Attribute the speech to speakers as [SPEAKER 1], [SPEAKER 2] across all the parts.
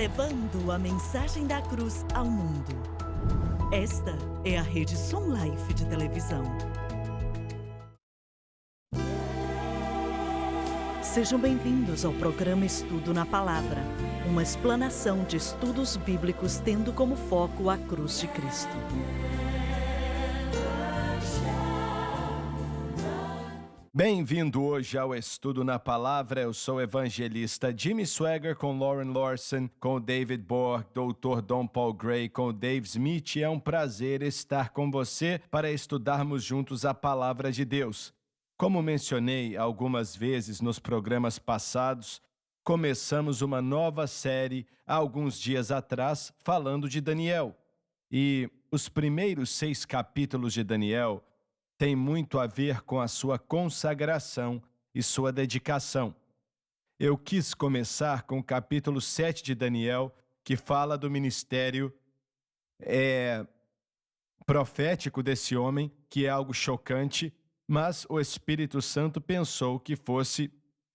[SPEAKER 1] levando a mensagem da cruz ao mundo. Esta é a Rede Som Life de televisão. Sejam bem-vindos ao programa Estudo na Palavra, uma explanação de estudos bíblicos tendo como foco a cruz de Cristo.
[SPEAKER 2] Bem-vindo hoje ao Estudo na Palavra. Eu sou o evangelista Jimmy Swaggart com Lauren Lawson, com o David Borg, Dr. Don Paul Gray, com o Dave Smith. É um prazer estar com você para estudarmos juntos a Palavra de Deus. Como mencionei algumas vezes nos programas passados, começamos uma nova série há alguns dias atrás falando de Daniel. E os primeiros 6 capítulos de Daniel tem muito a ver com a sua consagração e sua dedicação. Eu quis começar com o capítulo 7 de Daniel, que fala do ministério profético desse homem, que é algo chocante, mas o Espírito Santo pensou que fosse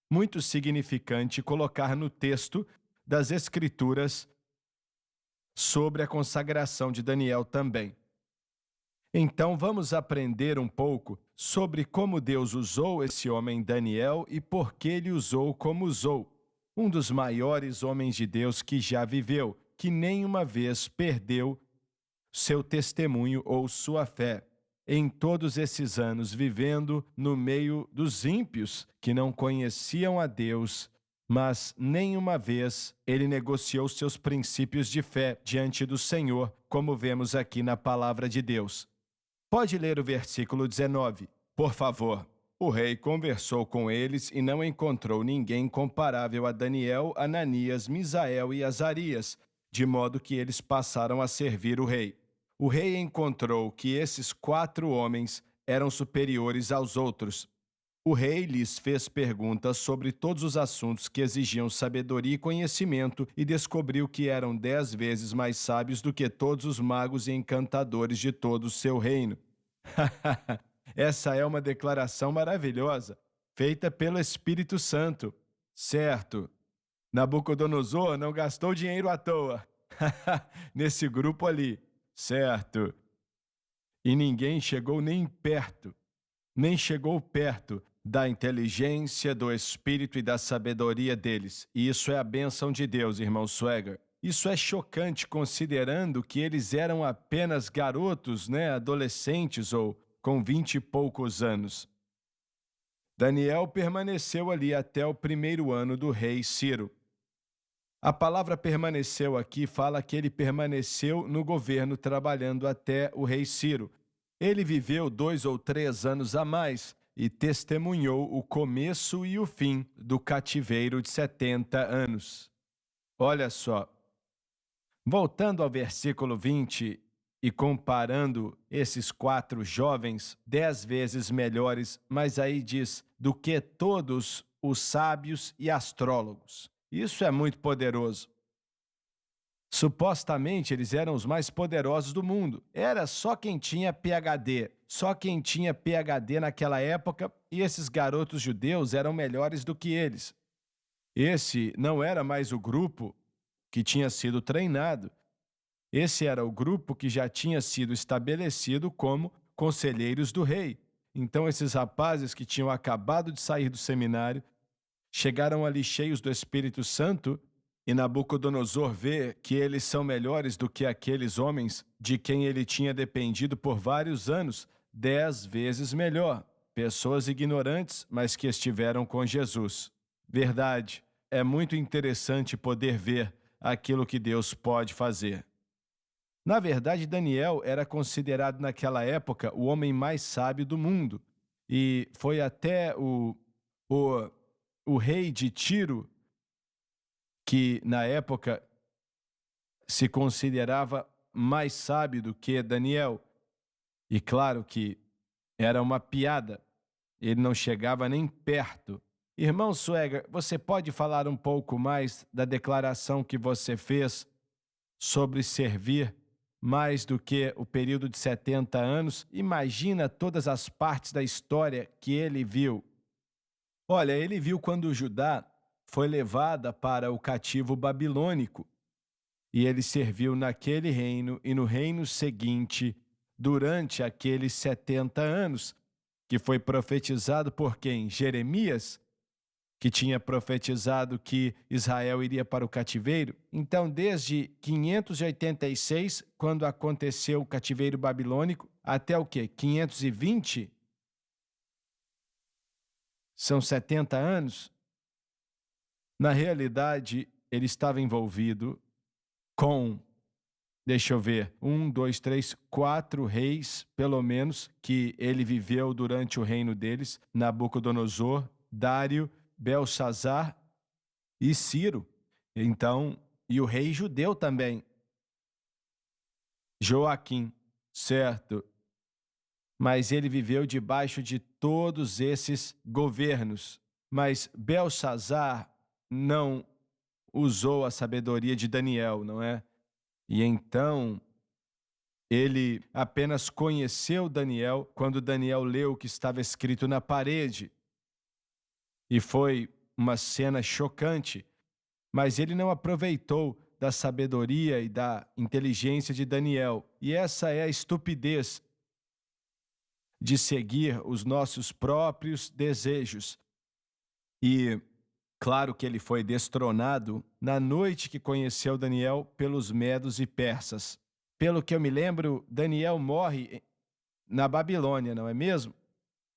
[SPEAKER 2] muito significante colocar no texto das Escrituras sobre a consagração de Daniel também. Então vamos aprender um pouco sobre como Deus usou esse homem Daniel e por que ele usou como usou. Um dos maiores homens de Deus que já viveu, que nenhuma vez perdeu seu testemunho ou sua fé. Em todos esses anos vivendo no meio dos ímpios que não conheciam a Deus, mas nenhuma vez ele negociou seus princípios de fé diante do Senhor, como vemos aqui na Palavra de Deus. Pode ler o versículo 19, por favor. O rei conversou com eles e não encontrou ninguém comparável a Daniel, Ananias, Misael e Azarias, de modo que eles passaram a servir o rei. O rei encontrou que esses 4 homens eram superiores aos outros. O rei lhes fez perguntas sobre todos os assuntos que exigiam sabedoria e conhecimento e descobriu que eram 10 vezes mais sábios do que todos os magos e encantadores de todo o seu reino. Essa é uma declaração maravilhosa, feita pelo Espírito Santo. Certo, Nabucodonosor não gastou dinheiro à toa. Nesse grupo ali, certo. E ninguém chegou nem chegou perto da inteligência, do espírito e da sabedoria deles. E isso é a bênção de Deus, irmão Swaggart. Isso é chocante considerando que eles eram apenas garotos, adolescentes ou com 20 e poucos anos. Daniel permaneceu ali até o 1º ano do rei Ciro. A palavra permaneceu aqui fala que ele permaneceu no governo trabalhando até o rei Ciro. Ele viveu 2 ou 3 anos a mais e testemunhou o começo e o fim do cativeiro de 70 anos. Olha só, voltando ao versículo 20 e comparando esses 4 jovens, 10 vezes melhores, mas aí diz, do que todos os sábios e astrólogos. Isso é muito poderoso. Supostamente eles eram os mais poderosos do mundo. Era só quem tinha PhD. Só quem tinha PhD naquela época, e esses garotos judeus eram melhores do que eles. Esse não era mais o grupo que tinha sido treinado. Esse era o grupo que já tinha sido estabelecido como conselheiros do rei. Então esses rapazes que tinham acabado de sair do seminário, chegaram ali cheios do Espírito Santo, e Nabucodonosor vê que eles são melhores do que aqueles homens de quem ele tinha dependido por vários anos, 10 vezes melhor. Pessoas ignorantes, mas que estiveram com Jesus. Verdade, é muito interessante poder ver aquilo que Deus pode fazer. Na verdade, Daniel era considerado naquela época o homem mais sábio do mundo. E foi até o rei de Tiro, que na época se considerava mais sábio do que Daniel. E claro que era uma piada, ele não chegava nem perto. Irmão Swaggart, você pode falar um pouco mais da declaração que você fez sobre servir mais do que o período de 70 anos? Imagina todas as partes da história que ele viu. Olha, ele viu quando Judá foi levada para o cativo babilônico E ele serviu naquele reino e no reino seguinte durante aqueles 70 anos, que foi profetizado por quem? Jeremias, que tinha profetizado que Israel iria para o cativeiro. Então, desde 586, quando aconteceu o cativeiro babilônico, até o quê? 520? São 70 anos. Na realidade, ele estava envolvido com, deixa eu ver, 4 reis, pelo menos, que ele viveu durante o reino deles: Nabucodonosor, Dário, Belsazar e Ciro. Então, e o rei judeu também, Joaquim, certo? Mas ele viveu debaixo de todos esses governos. Mas Belsazar não usou a sabedoria de Daniel, não é? E então ele apenas conheceu Daniel quando Daniel leu o que estava escrito na parede. E foi uma cena chocante, mas ele não aproveitou da sabedoria e da inteligência de Daniel. E essa é a estupidez de seguir os nossos próprios desejos. E claro que ele foi destronado na noite que conheceu Daniel pelos medos e persas. Pelo que eu me lembro, Daniel morre na Babilônia, não é mesmo?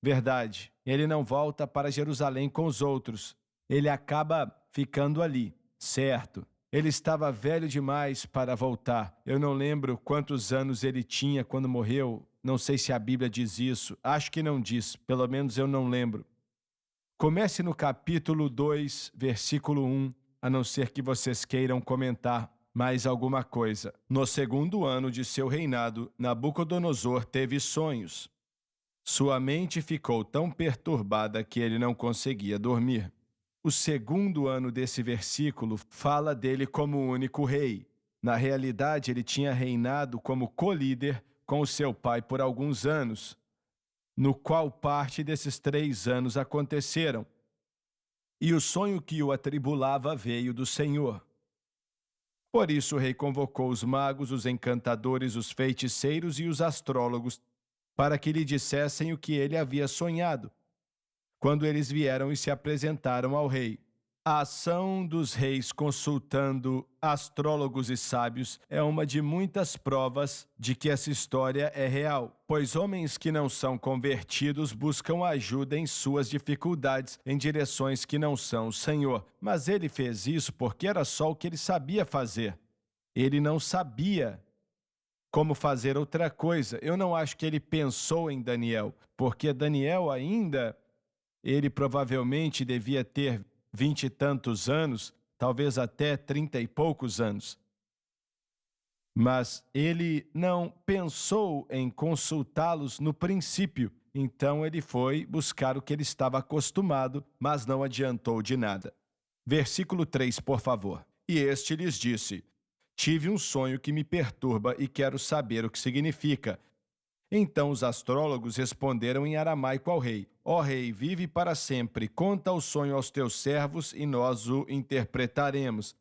[SPEAKER 2] Verdade. Ele não volta para Jerusalém com os outros. Ele acaba ficando ali, certo? Ele estava velho demais para voltar. Eu não lembro quantos anos ele tinha quando morreu. Não sei se a Bíblia diz isso. Acho que não diz. Pelo menos eu não lembro. Comece no capítulo 2, versículo 1, a não ser que vocês queiram comentar mais alguma coisa. No segundo ano de seu reinado, Nabucodonosor teve sonhos. Sua mente ficou tão perturbada que ele não conseguia dormir. O segundo ano desse versículo fala dele como o único rei. Na realidade, ele tinha reinado como co-líder com o seu pai por alguns anos, no qual parte desses 3 anos aconteceram. E o sonho que o atribulava veio do Senhor. Por isso o rei convocou os magos, os encantadores, os feiticeiros e os astrólogos para que lhe dissessem o que ele havia sonhado. Quando eles vieram e se apresentaram ao rei, a ação dos reis consultando astrólogos e sábios é uma de muitas provas de que essa história é real, pois homens que não são convertidos buscam ajuda em suas dificuldades em direções que não são o Senhor. Mas ele fez isso porque era só o que ele sabia fazer. Ele não sabia como fazer outra coisa. Eu não acho que ele pensou em Daniel, porque Daniel ainda, ele provavelmente devia ter 20 e tantos anos, talvez até 30 e poucos anos. Mas ele não pensou em consultá-los no princípio, então ele foi buscar o que ele estava acostumado, mas não adiantou de nada. Versículo 3, por favor. E este lhes disse: tive um sonho que me perturba e quero saber o que significa. Então os astrólogos responderam em aramaico ao rei: ó rei, vive para sempre, conta o sonho aos teus servos e nós o interpretaremos.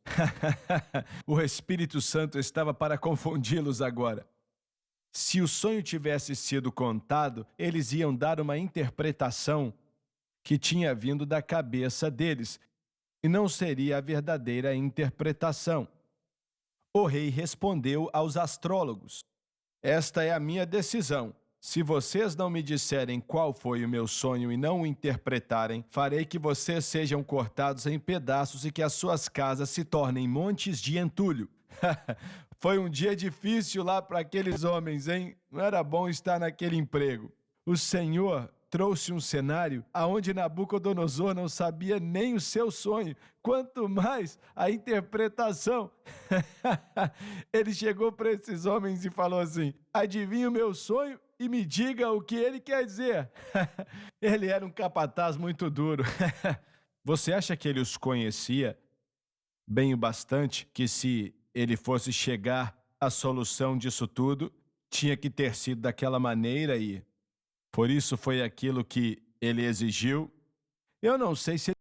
[SPEAKER 2] O Espírito Santo estava para confundi-los agora. Se o sonho tivesse sido contado, eles iam dar uma interpretação que tinha vindo da cabeça deles, e não seria a verdadeira interpretação. O rei respondeu aos astrólogos: esta é a minha decisão. Se vocês não me disserem qual foi o meu sonho e não o interpretarem, farei que vocês sejam cortados em pedaços e que as suas casas se tornem montes de entulho. Foi um dia difícil lá para aqueles homens, hein? Não era bom estar naquele emprego. O Senhor trouxe um cenário aonde Nabucodonosor não sabia nem o seu sonho, quanto mais a interpretação. Ele chegou para esses homens e falou assim: adivinhe o meu sonho e me diga o que ele quer dizer. Ele era um capataz muito duro. Você acha que ele os conhecia bem o bastante, que se ele fosse chegar à solução disso tudo, tinha que ter sido daquela maneira e por isso foi aquilo que ele exigiu? Eu não sei se